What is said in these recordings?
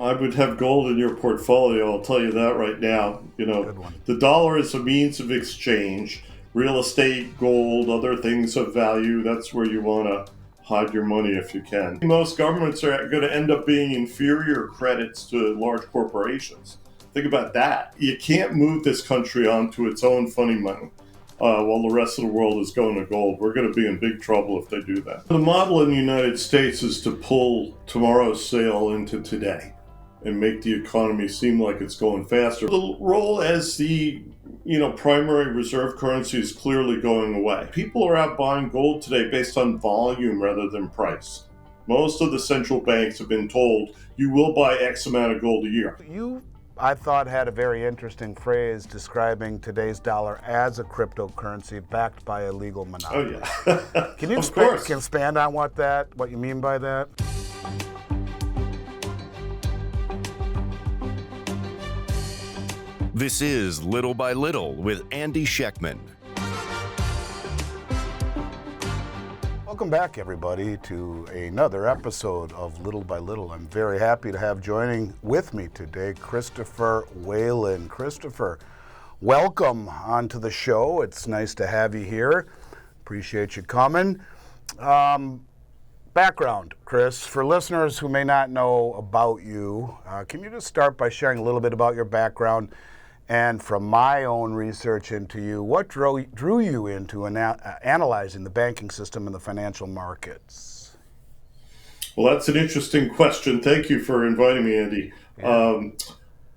I would have gold in your portfolio, I'll tell you that right now. Good one. The dollar is a means of exchange. Real estate, gold, other things of value, that's where you want to hide your money if you can. Most governments are going to end up being inferior credits to large corporations. Think about that. You can't move this country onto its own funny money while the rest of the world is going to gold. We're going to be in big trouble if they do that. The model in the United States is to pull tomorrow's sale into today and make the economy seem like it's going faster. The role as the primary reserve currency is clearly going away. People are out buying gold today based on volume rather than price. Most of the central banks have been told you will buy X amount of gold a year. You, I thought, had a very interesting phrase describing today's dollar as a cryptocurrency backed by a legal monopoly. Oh yeah. Can you expand on what you mean by that? This is Little by Little with Andy Schectman. Welcome back, everybody, to another episode of Little by Little. I'm very happy to have joining with me today Christopher Whalen. Christopher, welcome onto the show. It's nice to have you here. Appreciate you coming. Background, Chris, for listeners who may not know about you, can you just start by sharing a little bit about your background? And from my own research into you, what drew you into analyzing the banking system and the financial markets? Well, that's an interesting question. Thank you for inviting me, Andy. Yeah.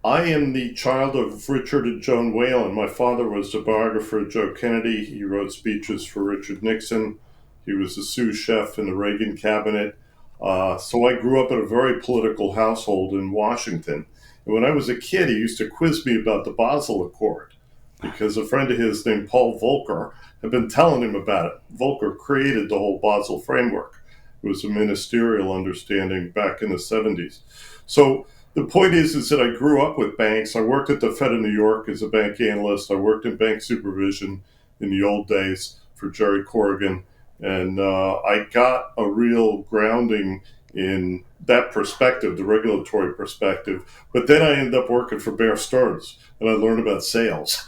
I am the child of Richard and Joan Whalen. My father was a biographer of Joe Kennedy. He wrote speeches for Richard Nixon. He was a sous chef in the Reagan cabinet. So I grew up in a very political household in Washington. When I was a kid, he used to quiz me about the Basel Accord because a friend of his named Paul Volcker had been telling him about it. Volcker created the whole Basel framework. It was a ministerial understanding back in the 70s. So the point is that I grew up with banks. I worked at the Fed of New York as a bank analyst. I worked in bank supervision in the old days for Jerry Corrigan. And I got a real grounding in that perspective, the regulatory perspective. But then I ended up working for Bear Stearns, and I learned about sales.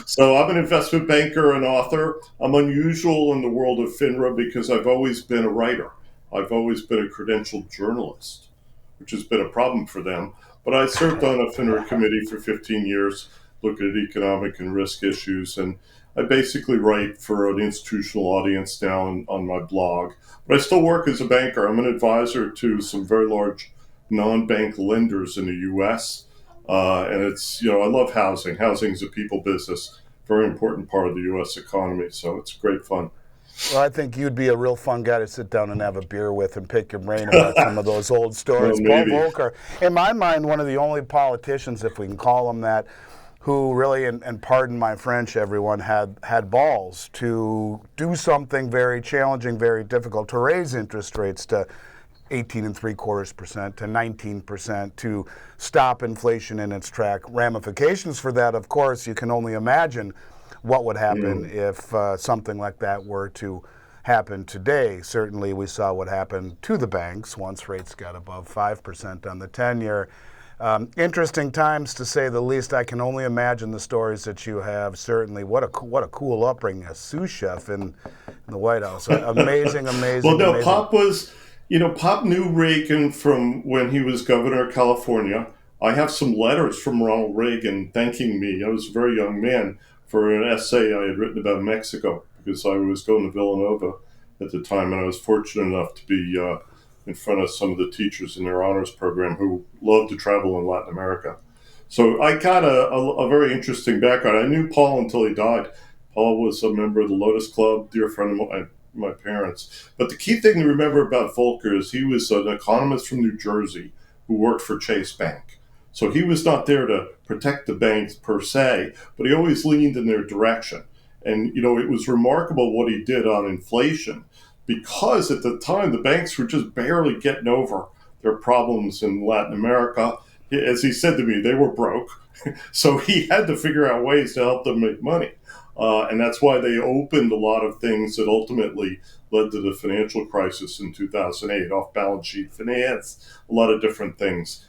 So I'm an investment banker and author. I'm unusual in the world of FINRA because I've always been a writer. I've always been a credentialed journalist, which has been a problem for them. But I served on a FINRA committee for 15 years, looking at economic and risk issues, and I basically write for an institutional audience now on my blog. But I still work as a banker. I'm an advisor to some very large non-bank lenders in the U.S. And it's, I love housing. Housing is a people business, very important part of the U.S. economy. So it's great fun. Well, I think you'd be a real fun guy to sit down and have a beer with and pick your brain about some of those old stories. Well, Paul Volcker, in my mind, one of the only politicians, if we can call them that, who really, and pardon my French, everyone, had balls to do something very challenging, very difficult, to raise interest rates to 18.75% to 19%, to stop inflation in its track. Ramifications for that, of course, you can only imagine what would happen if something like that were to happen today. Certainly, we saw what happened to the banks once rates got above 5% on the 10-year. Interesting times, to say the least. I can only imagine the stories that you have. Certainly, what a cool upbringing, a sous chef in the White House. Amazing. Well, no, amazing. Pop was, Pop knew Reagan from when he was governor of California. I have some letters from Ronald Reagan thanking me. I was a very young man for an essay I had written about Mexico because I was going to Villanova at the time, and I was fortunate enough to be in front of some of the teachers in their honors program who loved to travel in Latin America. So I got a very interesting background. I knew Paul until he died. Paul was a member of the Lotus Club, dear friend of my parents. But the key thing to remember about Volcker is he was an economist from New Jersey who worked for Chase Bank. So he was not there to protect the banks per se, but he always leaned in their direction. And, it was remarkable what he did on inflation, because at the time, the banks were just barely getting over their problems in Latin America. As he said to me, they were broke. So he had to figure out ways to help them make money. And that's why they opened a lot of things that ultimately led to the financial crisis in 2008, off-balance sheet finance, a lot of different things.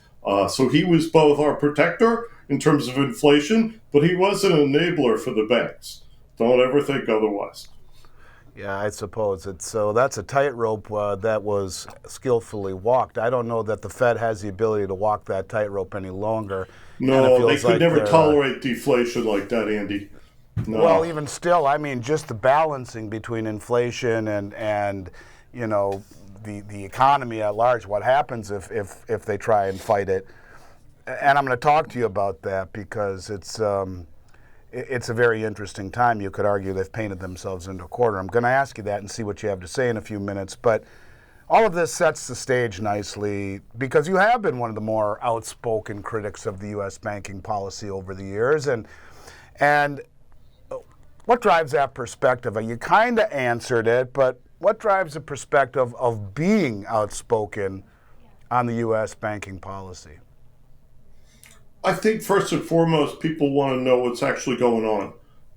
So he was both our protector in terms of inflation, but he was an enabler for the banks. Don't ever think otherwise. Yeah, I suppose it's so. That's a tightrope that was skillfully walked. I don't know that the Fed has the ability to walk that tightrope any longer. And it No, they feels could like never they're, tolerate deflation like that, Andy. well, No. even still, I mean, just the balancing between inflation and you know the economy at large. What happens if they try and fight it? And I'm going to talk to you about that because it's a very interesting time. You could argue they've painted themselves into a corner. I'm going to ask you that and see what you have to say in a few minutes. But all of this sets the stage nicely because you have been one of the more outspoken critics of the U.S. banking policy over the years. And what drives that perspective? You kind of answered it, but what drives the perspective of being outspoken on the U.S. banking policy? I think first and foremost, people want to know what's actually going on.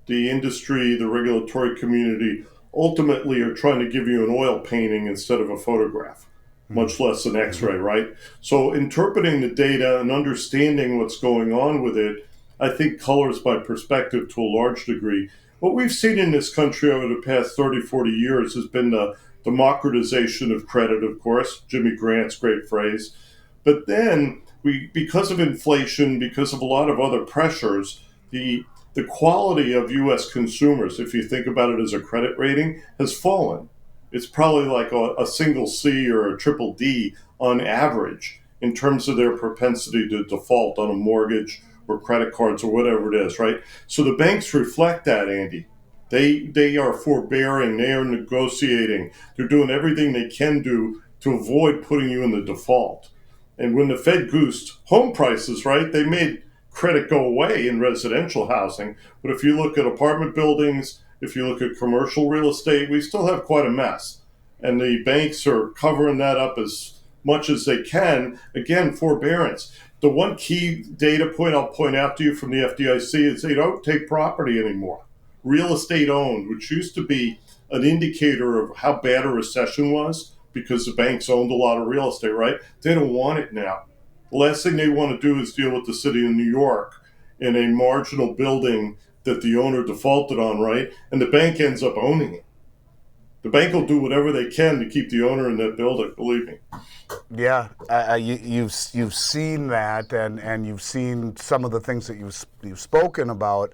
The industry, the regulatory community ultimately are trying to give you an oil painting instead of a photograph, much less an x ray, right? So, interpreting the data and understanding what's going on with it, I think, colors my perspective to a large degree. What we've seen in this country over the past 30, 40 years has been the democratization of credit, of course, Jimmy Grant's great phrase. But then because of inflation, because of a lot of other pressures, the quality of U.S. consumers, if you think about it as a credit rating, has fallen. It's probably like a single C or a triple D on average in terms of their propensity to default on a mortgage or credit cards or whatever it is, right? So the banks reflect that, Andy. They are forbearing, they are negotiating, they're doing everything they can do to avoid putting you in the default. And when the Fed goosed home prices, right, they made credit go away in residential housing. But if you look at apartment buildings, if you look at commercial real estate, we still have quite a mess. And the banks are covering that up as much as they can. Again, forbearance. The one key data point I'll point out to you from the FDIC is they don't take property anymore. Real estate owned, which used to be an indicator of how bad a recession was, because the banks owned a lot of real estate, right? They don't want it now. The last thing they want to do is deal with the city of New York in a marginal building that the owner defaulted on, right? And the bank ends up owning it. The bank will do whatever they can to keep the owner in that building, believe me. Yeah, you've seen that, and you've seen some of the things that you've spoken about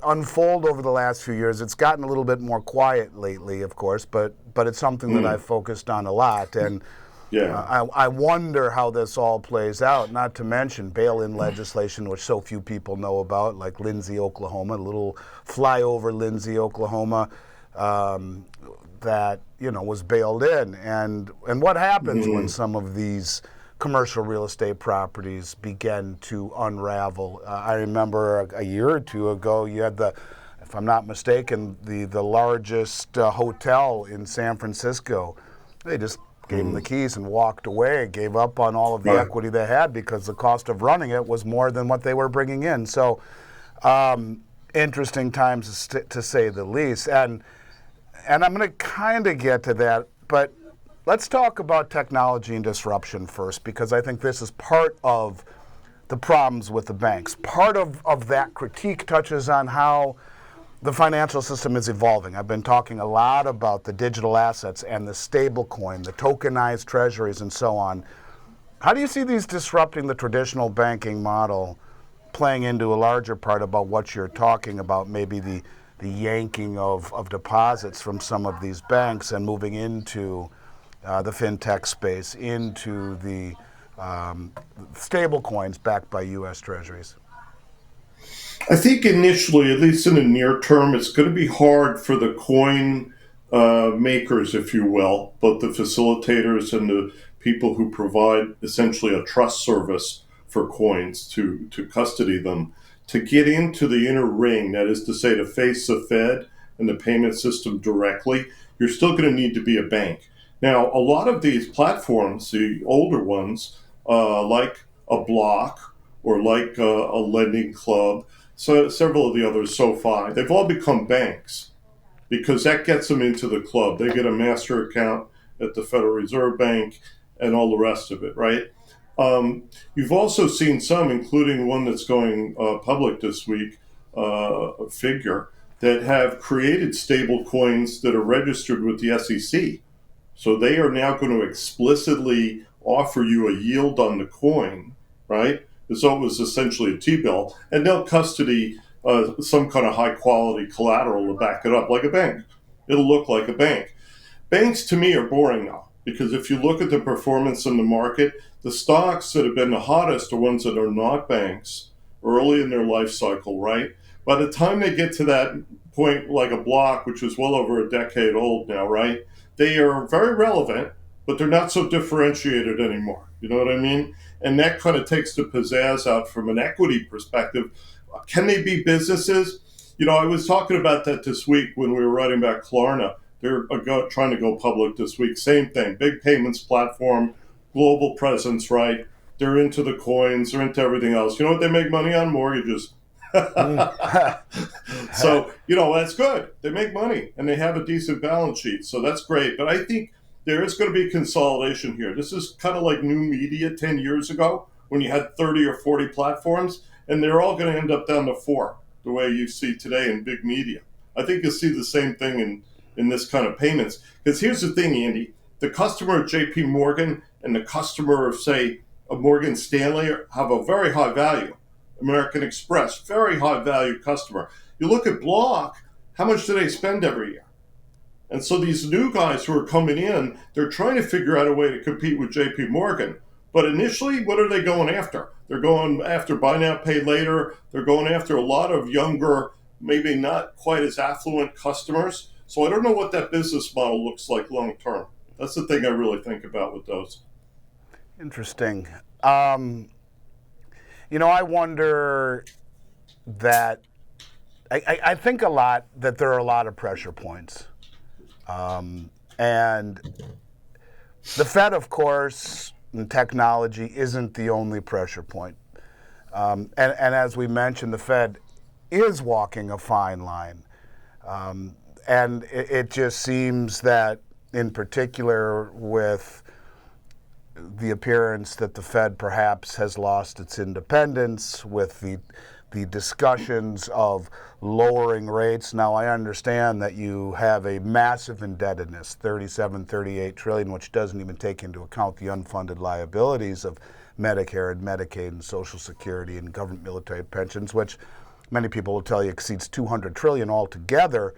unfold over the last few years. It's gotten a little bit more quiet lately, of course, but it's something that I've focused on a lot. And Yeah. I wonder how this all plays out, not to mention bail-in legislation, which so few people know about, like Lindsay, Oklahoma, a little flyover Lindsay, Oklahoma, that was bailed in. And what happens when some of these commercial real estate properties begin to unravel? I remember a year or two ago, you had if I'm not mistaken, the largest hotel in San Francisco. They just gave them the keys and walked away, gave up on all of the equity they had because the cost of running it was more than what they were bringing in. So interesting times to say the least. And I'm going to kind of get to that, but let's talk about technology and disruption first, because I think this is part of the problems with the banks. Part of that critique touches on how the financial system is evolving. I've been talking a lot about the digital assets and the stable coin, the tokenized treasuries, and so on. How do you see these disrupting the traditional banking model, playing into a larger part about what you're talking about, maybe the yanking of deposits from some of these banks and moving into the fintech space, into the stable coins backed by U.S. treasuries? I think initially, at least in the near term, it's going to be hard for the coin makers, if you will, both the facilitators and the people who provide essentially a trust service for coins to custody them, to get into the inner ring, that is to say, to face the Fed and the payment system directly. You're still going to need to be a bank. Now, a lot of these platforms, the older ones, like a Block or like a lending club, so several of the others, SoFi, they've all become banks because that gets them into the club. They get a master account at the Federal Reserve Bank and all the rest of it, right? You've also seen some, including one that's going public this week, a figure that have created stable coins that are registered with the SEC. So they are now going to explicitly offer you a yield on the coin, right? So it was essentially a T-bill, and they'll custody some kind of high quality collateral to back it up, like a bank. It'll look like a bank. Banks to me are boring now because if you look at the performance in the market, the stocks that have been the hottest are ones that are not banks early in their life cycle, right? By the time they get to that point, like a Block, which is well over a decade old now, right? They are very relevant, but they're not so differentiated anymore. You know what I mean? And that kind of takes the pizzazz out from an equity perspective. Can they be businesses? You know, I was talking about that this week when we were writing about Klarna. They're trying to go public this week. Same thing, big payments platform, global presence, right? They're into the coins, they're into everything else. You know what they make money on? Mortgages. So, you know, that's good. They make money and they have a decent balance sheet. So that's great. But I think there is going to be consolidation here. This is kind of like new media 10 years ago when you had 30 or 40 platforms, and they're all going to end up down to 4, the way you see today in big media. I think you'll see the same thing in this kind of payments. Because here's the thing, Andy, the customer of JP Morgan and the customer of, say, of Morgan Stanley have a very high value. American Express, very high value customer. You look at Block, how much do they spend every year? And so these new guys who are coming in, they're trying to figure out a way to compete with JP Morgan. But initially, what are they going after? They're going after buy now, pay later. They're going after a lot of younger, maybe not quite as affluent customers. So I don't know what that business model looks like long term. That's the thing I really think about with those. Interesting. You know, I wonder that, I think a lot that there are a lot of pressure points. And the Fed, of course, and technology isn't the only pressure point. And as we mentioned, the Fed is walking a fine line. And it just seems that, in particular, with the appearance that the Fed perhaps has lost its independence, with the discussions of lowering rates. Now, I understand that you have a massive indebtedness, 37, 38 trillion, which doesn't even take into account the unfunded liabilities of Medicare and Medicaid and Social Security and government military pensions, which many people will tell you exceeds 200 trillion altogether.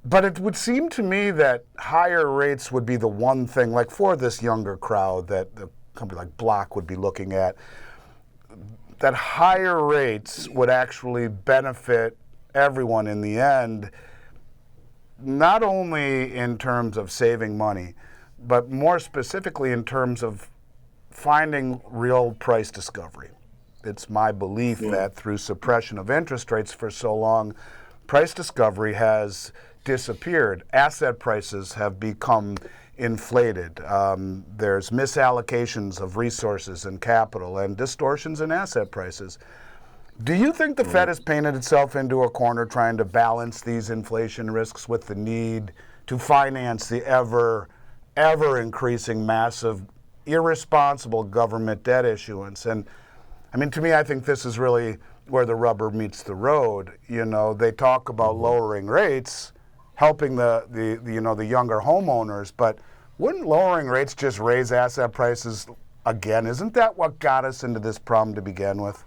But it would seem to me that higher rates would be the one thing, like for this younger crowd that the company like Block would be looking at, that higher rates would actually benefit everyone in the end, not only in terms of saving money, but more specifically in terms of finding real price discovery. It's my belief that through suppression of interest rates for so long, price discovery has disappeared. Asset prices have become inflated. There's misallocations of resources and capital and distortions in asset prices. Do you think the Fed has painted itself into a corner trying to balance these inflation risks with the need to finance the ever increasing massive irresponsible government debt issuance? And I mean, to me, I think this is really where the rubber meets the road. You know, they talk about lowering rates, helping the younger homeowners, but wouldn't lowering rates just raise asset prices again? Isn't that what got us into this problem to begin with?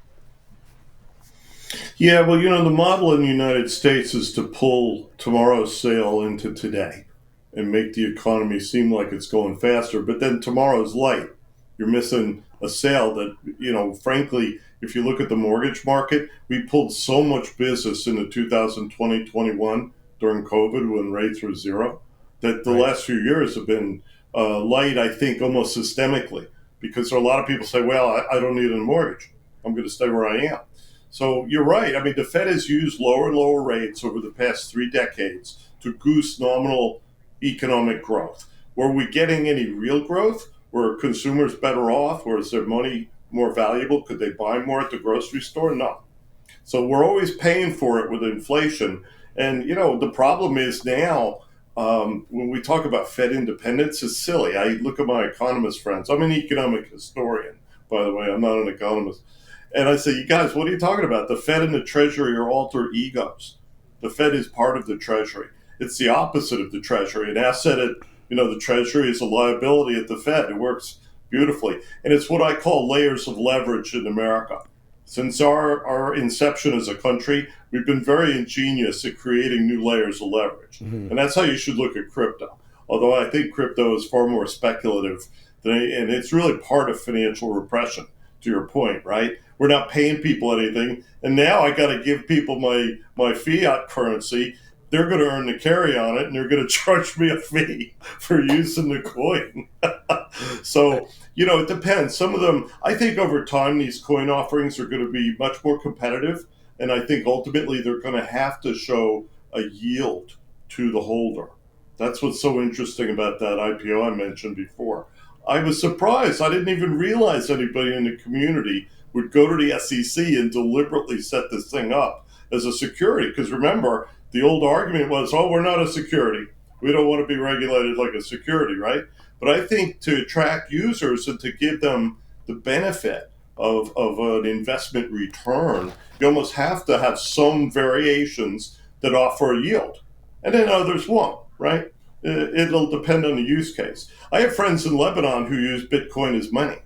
Yeah, well, you know, the model in the United States is to pull tomorrow's sale into today and make the economy seem like it's going faster, but then tomorrow's light. You're missing a sale that, you know, frankly, if you look at the mortgage market, we pulled so much business into 2020-21 during COVID when rates were zero, that the last few years have been light, I think, almost systemically, because there are a lot of people say, well, I don't need a mortgage. I'm going to stay where I am. So you're right. I mean, the Fed has used lower and lower rates over the past 3 decades to goose nominal economic growth. Were we getting any real growth? Were consumers better off? Or is their money more valuable? Could they buy more at the grocery store? No. So we're always paying for it with inflation. And, the problem is now, when we talk about Fed independence, it's silly. I look at my economist friends. I'm an economic historian, by the way. I'm not an economist. And I say, you guys, what are you talking about? The Fed and the Treasury are alter egos. The Fed is part of the Treasury. It's the opposite of the Treasury. An asset at, the Treasury is a liability at the Fed. It works beautifully. And it's what I call layers of leverage in America. Since our inception as a country, we've been very ingenious at creating new layers of leverage. Mm-hmm. And that's how you should look at crypto. Although I think crypto is far more speculative and it's really part of financial repression, to your point, right? We're not paying people anything. And now I got to give people my fiat currency. They're going to earn the carry on it, and they're going to charge me a fee for using the coin. So, it depends. Some of them, I think over time, these coin offerings are going to be much more competitive. And I think ultimately they're going to have to show a yield to the holder. That's what's so interesting about that IPO I mentioned before. I was surprised. I didn't even realize anybody in the community would go to the SEC and deliberately set this thing up as a security. Because remember, the old argument was, we're not a security. We don't want to be regulated like a security, right? But I think to attract users and to give them the benefit of an investment return, you almost have to have some variations that offer a yield. And then others won't, right? It'll depend on the use case. I have friends in Lebanon who use Bitcoin as money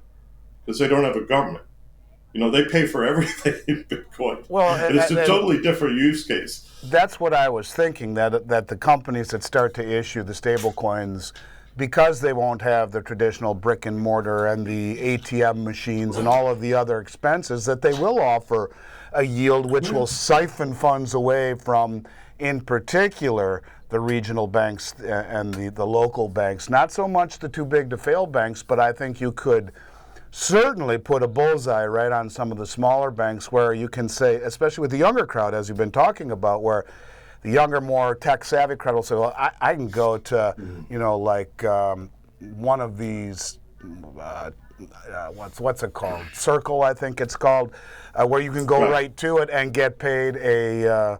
because they don't have a government. They pay for everything in Bitcoin. Well, and it's a totally different use case. That's what I was thinking, that the companies that start to issue the stable coins, because they won't have the traditional brick and mortar and the ATM machines and all of the other expenses, that they will offer a yield which will siphon funds away from, in particular, the regional banks and the local banks. Not so much the too big to fail banks, but I think you could certainly put a bullseye right on some of the smaller banks where you can say, especially with the younger crowd, as you've been talking about, where the younger, more tech-savvy crowd will say, well, I can go to, one of these, what's it called? Circle, I think it's called, where you can go right to it and get paid a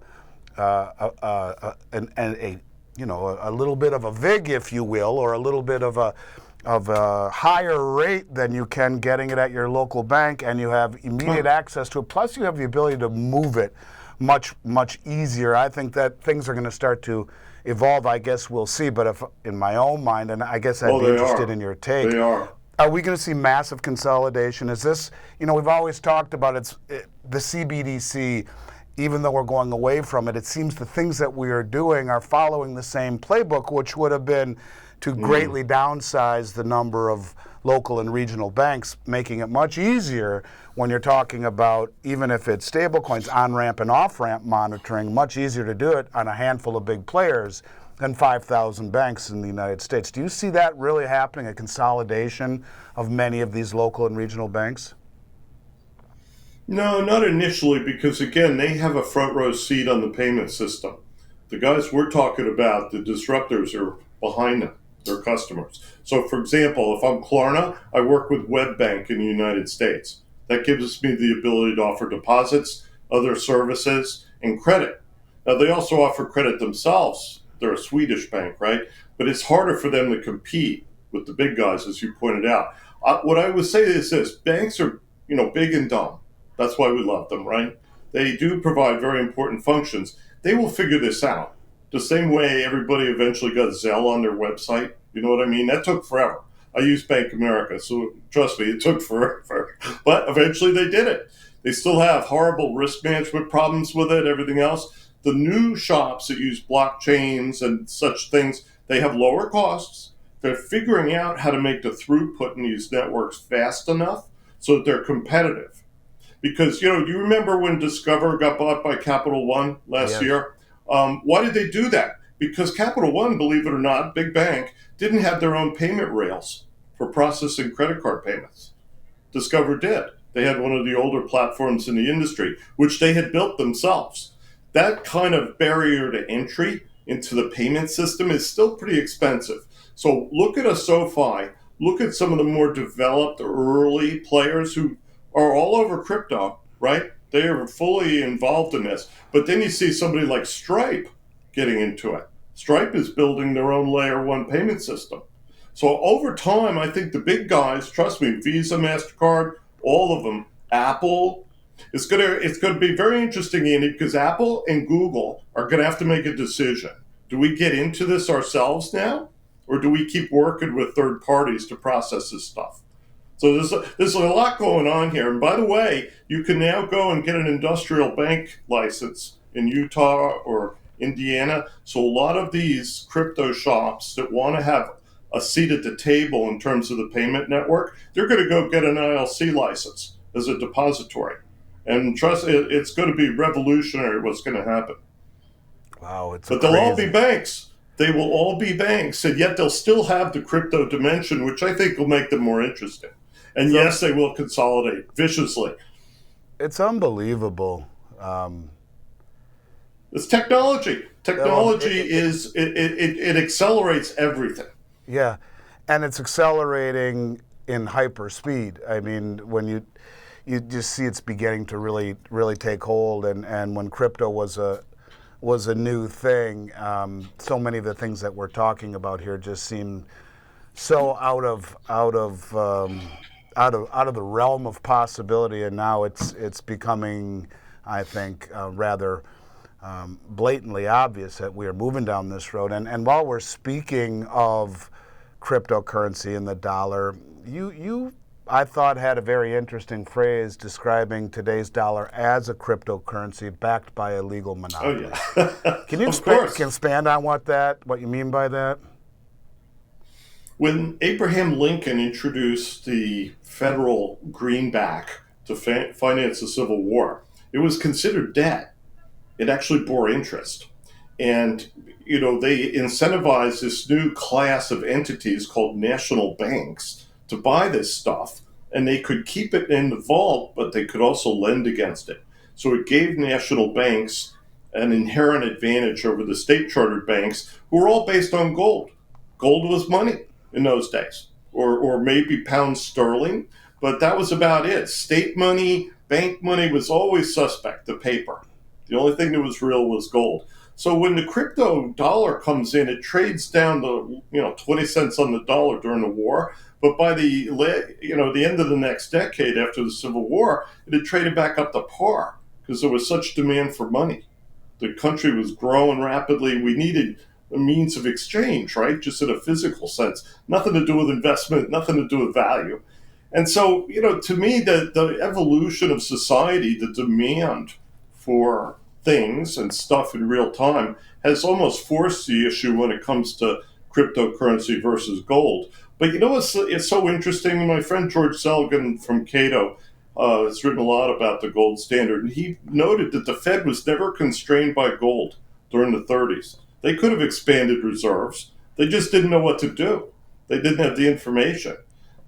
little bit of a vig, if you will, or a little bit of a higher rate than you can getting it at your local bank, and you have immediate access to it. Plus, you have the ability to move it much, much easier. I think that things are going to start to evolve. I guess we'll see. But if, in my own mind, and I guess I'd be interested in your take. They are. Are we going to see massive consolidation? Is this, we've always talked about the CBDC. Even though we're going away from it, it seems the things that we are doing are following the same playbook, which would have been to greatly downsize the number of local and regional banks, making it much easier when you're talking about, even if it's stablecoins, on-ramp and off-ramp monitoring, much easier to do it on a handful of big players than 5,000 banks in the United States. Do you see that really happening, a consolidation of many of these local and regional banks? No, not initially, because again, they have a front row seat on the payment system. The guys we're talking about, the disruptors, are behind them, their customers. So for example, if I'm Klarna, I work with WebBank in the United States. That gives me the ability to offer deposits, other services, and credit. Now they also offer credit themselves. They're a Swedish bank, right? But it's harder for them to compete with the big guys, as you pointed out. What I would say is this: banks are, big and dumb. That's why we love them, right? They do provide very important functions. They will figure this out. The same way everybody eventually got Zelle on their website. You know what I mean? That took forever. I used Bank of America, so trust me, it took forever. But eventually they did it. They still have horrible risk management problems with it, everything else. The new shops that use blockchains and such things, they have lower costs. They're figuring out how to make the throughput in these networks fast enough so that they're competitive. Because, do you remember when Discover got bought by Capital One last year? Why did they do that? Because Capital One, believe it or not, big bank, didn't have their own payment rails for processing credit card payments. Discover did. They had one of the older platforms in the industry, which they had built themselves. That kind of barrier to entry into the payment system is still pretty expensive. So look at a SoFi, look at some of the more developed early players who are all over crypto, right? They are fully involved in this. But then you see somebody like Stripe getting into it. Stripe is building their own layer one payment system. So over time, I think the big guys, trust me, Visa, MasterCard, all of them, Apple, it's gonna be very interesting, Andy, because Apple and Google are gonna have to make a decision. Do we get into this ourselves now, or do we keep working with third parties to process this stuff? So there's a lot going on here. And by the way, you can now go and get an industrial bank license in Utah or Indiana. So a lot of these crypto shops that want to have a seat at the table in terms of the payment network, they're going to go get an ILC license as a depository. And trust it's going to be revolutionary what's going to happen. Wow, it's But crazy. they'll all be banks. They will all be banks, and yet they'll still have the crypto dimension, which I think will make them more interesting. And yes, they will consolidate viciously. It's unbelievable. It's technology. Technology it accelerates everything. Yeah, and it's accelerating in hyper speed. I mean, when you just see it's beginning to really take hold, and when crypto was a new thing, so many of the things that we're talking about here just seem so out of the realm of possibility, and now it's becoming, I think, rather blatantly obvious that we are moving down this road. And while we're speaking of cryptocurrency and the dollar, you I thought had a very interesting phrase describing today's dollar as a cryptocurrency backed by a legal monopoly. Oh yeah. Can you expand on what you mean by that? When Abraham Lincoln introduced the federal greenback to finance the Civil War, it was considered debt. It actually bore interest. And, they incentivized this new class of entities called national banks to buy this stuff. And they could keep it in the vault, but they could also lend against it. So it gave national banks an inherent advantage over the state chartered banks, who were all based on gold. Gold was money in those days, or maybe pound sterling, but that was about it. State money, bank money was always suspect, the paper. The only thing that was real was gold. So when the crypto dollar comes in, it trades down to 20 cents on the dollar during the war. But by the end of the next decade after the Civil War, it had traded back up to par because there was such demand for money. The country was growing rapidly. We needed a means of exchange, right? Just in a physical sense. Nothing to do with investment, nothing to do with value. And so, to me, the evolution of society, the demand for things and stuff in real time has almost forced the issue when it comes to cryptocurrency versus gold. But it's so interesting? My friend George Selgin from Cato has written a lot about the gold standard, and he noted that the Fed was never constrained by gold during the 30s. They could have expanded reserves. They just didn't know what to do. They didn't have the information.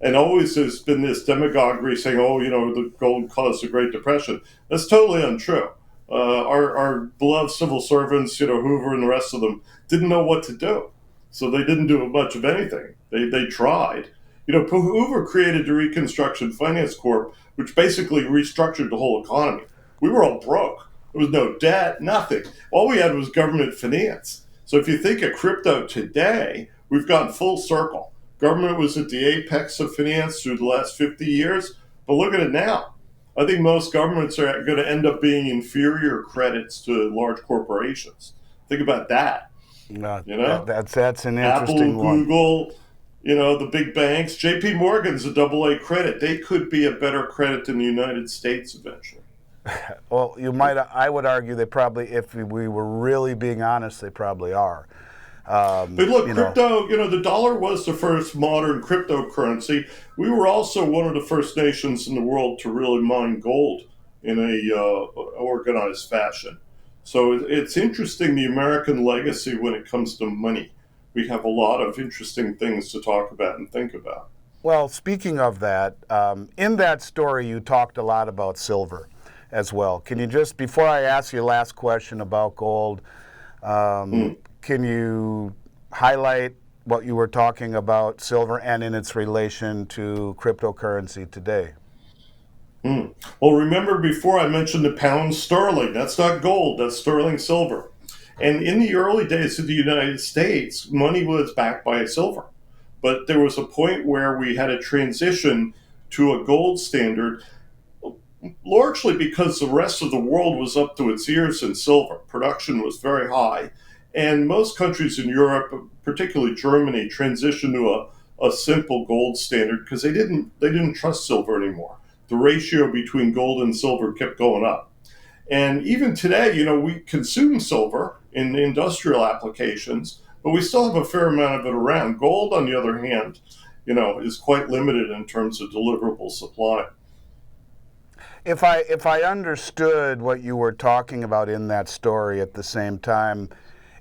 And always there's been this demagoguery saying, the gold caused the Great Depression. That's totally untrue. Our beloved civil servants, Hoover and the rest of them, didn't know what to do. So they didn't do much of anything. They tried. Hoover created the Reconstruction Finance Corp, which basically restructured the whole economy. We were all broke. There was no debt, nothing. All we had was government finance. So if you think of crypto today, we've gone full circle. Government was at the apex of finance through the last 50 years, but look at it now. I think most governments are going to end up being inferior credits to large corporations. Think about that. That's an interesting Apple, one. Google, the big banks. JP Morgan's a AA credit. They could be a better credit than the United States eventually. Well, I would argue they probably, if we were really being honest, they probably are. But look, crypto, the dollar was the first modern cryptocurrency. We were also one of the first nations in the world to really mine gold in a organized fashion. So it's interesting, the American legacy when it comes to money. We have a lot of interesting things to talk about and think about. Well, speaking of that, in that story you talked a lot about silver as well. Can you just, before I ask you the last question about gold, can you highlight what you were talking about silver and in its relation to cryptocurrency today? Hmm. Well, remember before I mentioned the pound sterling. That's not gold, that's sterling silver. And in the early days of the United States, money was backed by silver. But there was a point where we had a transition to a gold standard, largely because the rest of the world was up to its ears in silver. Production was very high. And most countries in Europe, particularly Germany, transitioned to a simple gold standard because they didn't trust silver anymore. The ratio between gold and silver kept going up. And even today, we consume silver in industrial applications, but we still have a fair amount of it around. Gold, on the other hand, is quite limited in terms of deliverable supply. If I understood what you were talking about in that story at the same time,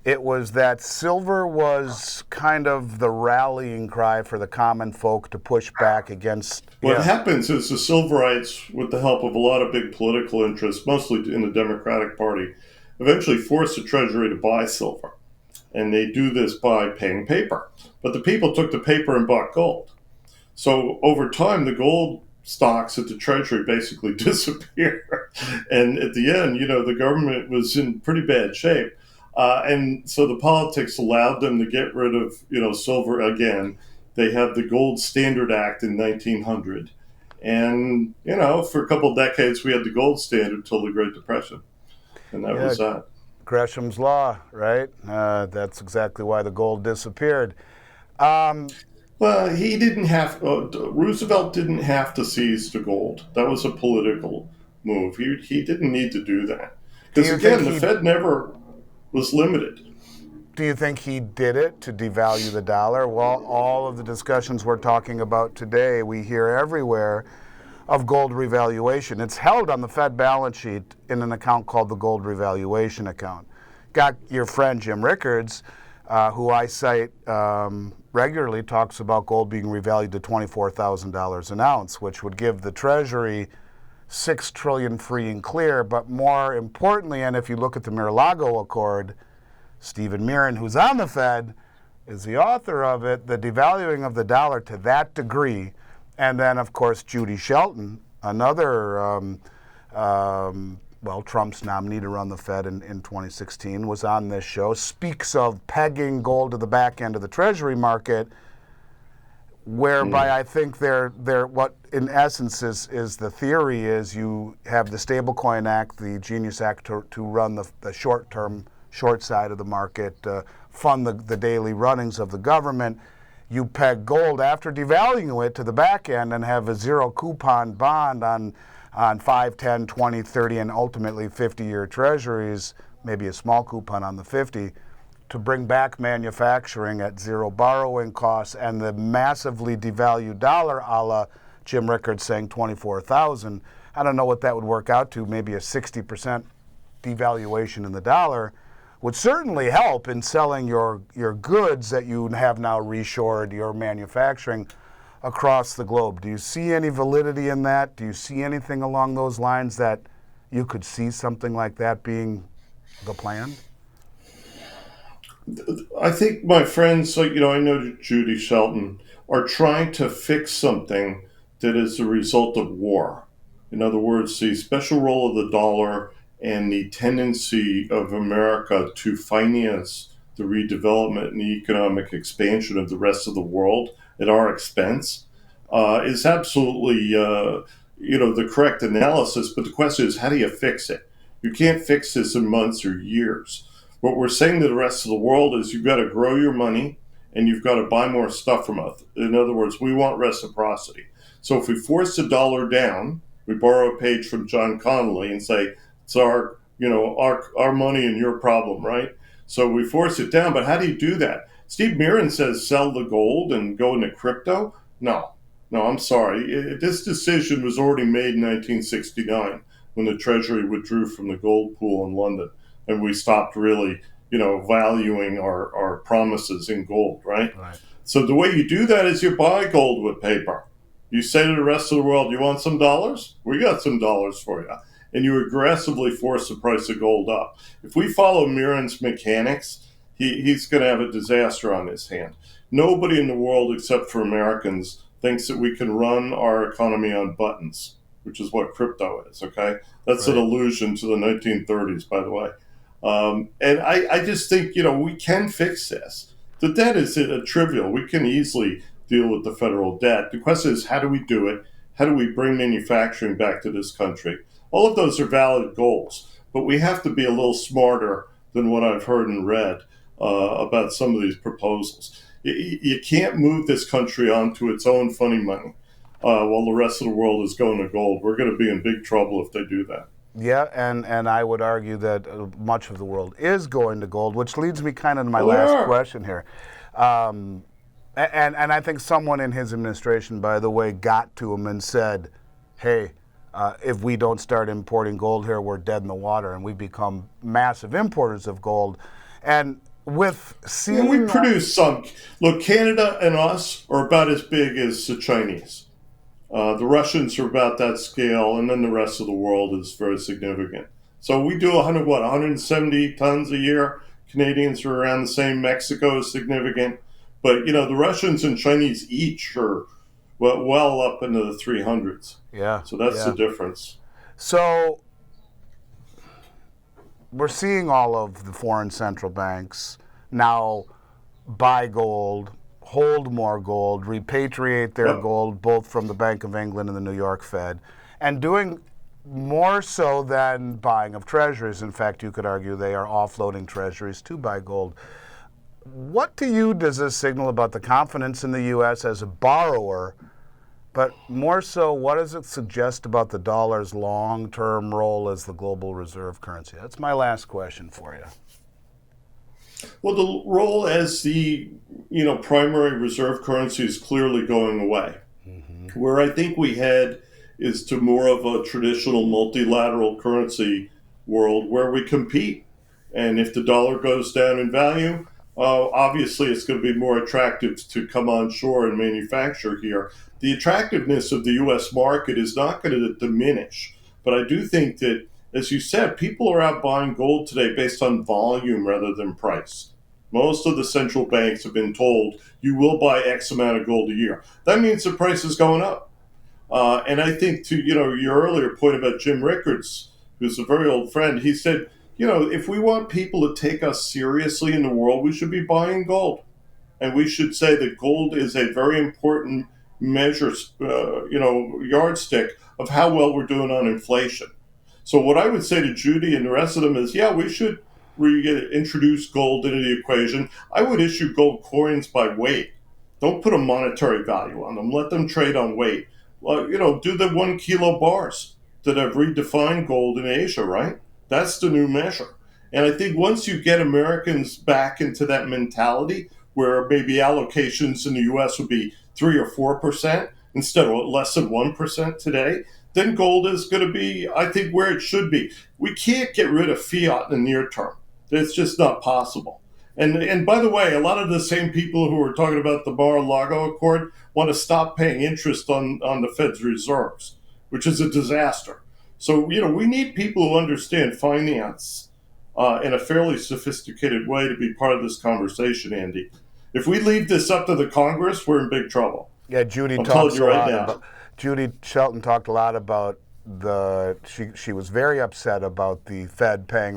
it was that silver was kind of the rallying cry for the common folk to push back against. What Yeah. happens is the Silverites, with the help of a lot of big political interests, mostly in the Democratic Party, eventually force the Treasury to buy silver. And they do this by paying paper. But the people took the paper and bought gold. So over time, the gold stocks at the Treasury basically disappear. And at the end, the government was in pretty bad shape. And so the politics allowed them to get rid of, silver again. They have the Gold Standard Act in 1900. And, for a couple of decades, we had the gold standard till the Great Depression. And that Yeah, was that. Gresham's law, right? That's exactly why the gold disappeared. Um, Well, he didn't have, Roosevelt didn't have to seize the gold. That was a political move. He didn't need to do that. do Because you think again, the he Fed never was limited. do you think he did it to devalue the dollar? Well, all of the discussions we're talking about today, we hear everywhere of gold revaluation. It's held on the Fed balance sheet in an account called the gold revaluation account. Got your friend Jim Rickards, who I cite regularly, talks about gold being revalued to $24,000 an ounce, which would give the Treasury $6 trillion free and clear. But more importantly, and if you look at the Mar-a-Lago Accord, Stephen Mirren, who's on the Fed, is the author of it, the devaluing of the dollar to that degree. And then, of course, Judy Shelton, another, Trump's nominee to run the Fed in 2016, was on this show, speaks of pegging gold to the back end of the Treasury market, whereby I think they're what in essence is the theory is you have the Stablecoin Act, the Genius Act to run the short-term short side of the market, fund the daily runnings of the government. You peg gold after devaluing it to the back end and have a zero coupon bond on 5, 10, 20, 30, and ultimately 50-year treasuries, maybe a small coupon on the 50, to bring back manufacturing at zero borrowing costs, and the massively devalued dollar, a la Jim Rickards saying 24,000. I don't know what that would work out to, maybe a 60% devaluation in the dollar would certainly help in selling your goods that you have now reshored, your manufacturing across the globe. Do you see any validity in that? Do you see anything along those lines that you could see something like that being the plan? I think my friends, like, I know Judy Shelton, are trying to fix something that is a result of war. In other words, the special role of the dollar and the tendency of America to finance the redevelopment and the economic expansion of the rest of the world at our expense is absolutely, the correct analysis. But the question is, how do you fix it? You can't fix this in months or years. What we're saying to the rest of the world is you've got to grow your money and you've got to buy more stuff from us. In other words, we want reciprocity. So if we force the dollar down, we borrow a page from John Connolly and say, it's our money and your problem, right? So we force it down, but how do you do that? Steve Mirren says sell the gold and go into crypto. No, I'm sorry. This decision was already made in 1969 when the Treasury withdrew from the gold pool in London, and we stopped really, valuing our promises in gold, right? Right. So the way you do that is you buy gold with paper. You say to the rest of the world, you want some dollars? We got some dollars for you. And you aggressively force the price of gold up. If we follow Mirren's mechanics, he's going to have a disaster on his hand. Nobody in the world except for Americans thinks that we can run our economy on buttons. which is what crypto is, okay? That's Right. an allusion to the 1930s, by the way. And I just think, we can fix this. The debt is trivial. We can easily deal with the federal debt. The question is, how do we do it? How do we bring manufacturing back to this country? All of those are valid goals, but we have to be a little smarter than what I've heard and read about some of these proposals. You can't move this country onto its own funny money while the rest of the world is going to gold. We're going to be in big trouble if they do that. Yeah, and I would argue that much of the world is going to gold, which leads me kind of to my Well, they last are. question here. And I think someone in his administration, by the way, got to him and said, hey, if we don't start importing gold here, we're dead in the water, and we become massive importers of gold. And with seeing... we produce some. Look, Canada and us are about as big as the Chinese. The Russians are about that scale, and then the rest of the world is very significant. So we do 170 tons a year. Canadians are around the same. Mexico is significant. But, the Russians and Chinese each are well up into the 300s. Yeah. So that's the difference. So we're seeing all of the foreign central banks now buy gold, hold more gold, repatriate their gold, both from the Bank of England and the New York Fed, and doing more so than buying of treasuries. In fact, you could argue they are offloading treasuries to buy gold. What to you does this signal about the confidence in the U.S. as a borrower, but more so, what does it suggest about the dollar's long-term role as the global reserve currency? That's my last question for you. Well, the role as the primary reserve currency is clearly going away. Mm-hmm. Where I think we head is to more of a traditional multilateral currency world where we compete. And if the dollar goes down in value, obviously it's going to be more attractive to come on shore and manufacture here. The attractiveness of the U.S. market is not going to diminish. But I do think that, as you said, people are out buying gold today based on volume rather than price. Most of the central banks have been told you will buy X amount of gold a year. That means the price is going up. And I think to your earlier point about Jim Rickards, who's a very old friend, he said, if we want people to take us seriously in the world, we should be buying gold. And we should say that gold is a very important measure, yardstick of how well we're doing on inflation. So what I would say to Judy and the rest of them is, we should introduce gold into the equation. I would issue gold coins by weight. Don't put a monetary value on them. Let them trade on weight. Well, do the 1 kilo bars that have redefined gold in Asia, right? That's the new measure. And I think once you get Americans back into that mentality where maybe allocations in the U.S. would be 3 or 4% instead of less than 1% today, then gold is going to be, I think, where it should be. We can't get rid of fiat in the near term. It's just not possible. And by the way, a lot of the same people who are talking about the Mar-a-Lago Accord want to stop paying interest on the Fed's reserves, which is a disaster. So, we need people who understand finance in a fairly sophisticated way to be part of this conversation, Andy. If we leave this up to the Congress, we're in big trouble. Yeah, Judy Shelton talked a lot about she was very upset about the Fed paying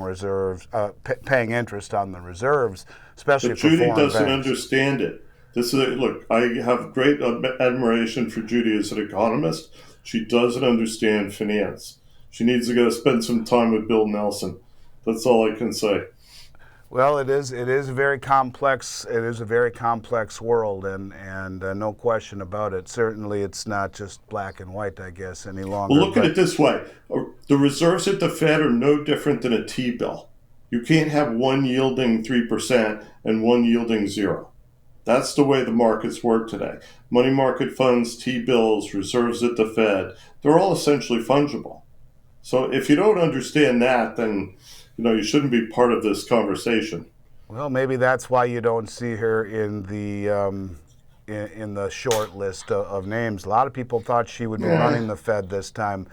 paying interest on the reserves, especially but for Judy foreign doesn't banks. understand it. Look, I have great admiration for Judy as an economist. She doesn't understand finance. She needs to go spend some time with Bill Nelson. That's all I can say. Well, it is a very complex. It is a very complex world, and no question about it. Certainly, it's not just black and white, I guess, any longer. Well, look at it this way: the reserves at the Fed are no different than a T-bill. You can't have one yielding 3% and one yielding 0. That's the way the markets work today. Money market funds, T-bills, reserves at the Fed—they're all essentially fungible. So if you don't understand that, then you shouldn't be part of this conversation. Well, maybe that's why you don't see her in the short list of names. A lot of people thought she would be running the Fed this time,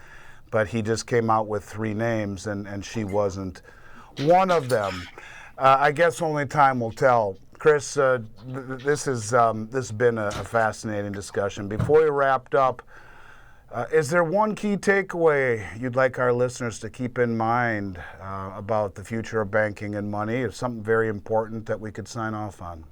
but he just came out with 3 names, and she wasn't one of them. I guess only time will tell. Chris, this has been a fascinating discussion. Before we wrapped up, Is there one key takeaway you'd like our listeners to keep in mind about the future of banking and money? Is something very important that we could sign off on?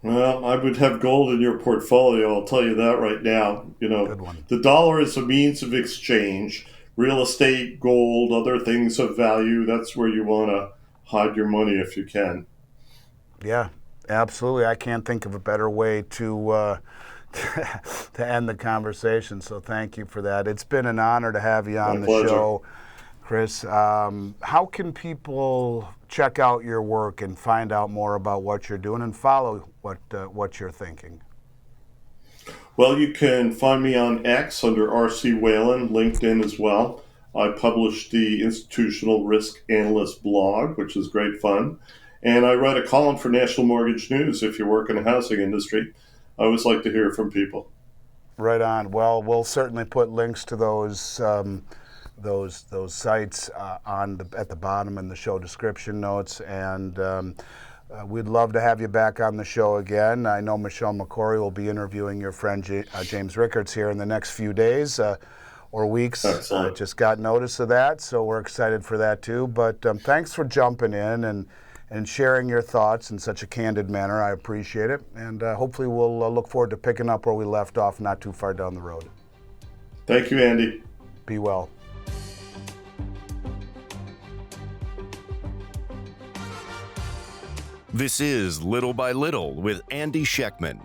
Well, I would have gold in your portfolio, I'll tell you that right now. Good one. The dollar is a means of exchange. Real estate, gold, other things of value, that's where you want to hide your money if you can. Yeah, absolutely. I can't think of a better way to to end the conversation, so thank you for that. It's been an honor to have you on My the pleasure. show, Chris. How can people check out your work and find out more about what you're doing and follow what you're thinking? Well, you can find me on X under RC Whalen, LinkedIn as well. I publish the Institutional Risk Analyst blog, which is great fun. And I write a column for National Mortgage News if you work in the housing industry. I always like to hear from people. Right on. Well, we'll certainly put links to those sites at the bottom in the show description notes, and we'd love to have you back on the show again. I know Michelle McCory will be interviewing your friend James Rickards here in the next few days or weeks. Excellent. Just got notice of that, so we're excited for that too. But thanks for jumping in and sharing your thoughts in such a candid manner. I appreciate it, and hopefully we'll look forward to picking up where we left off not too far down the road. Thank you, Andy. Be well. This is Little by Little with Andy Schectman.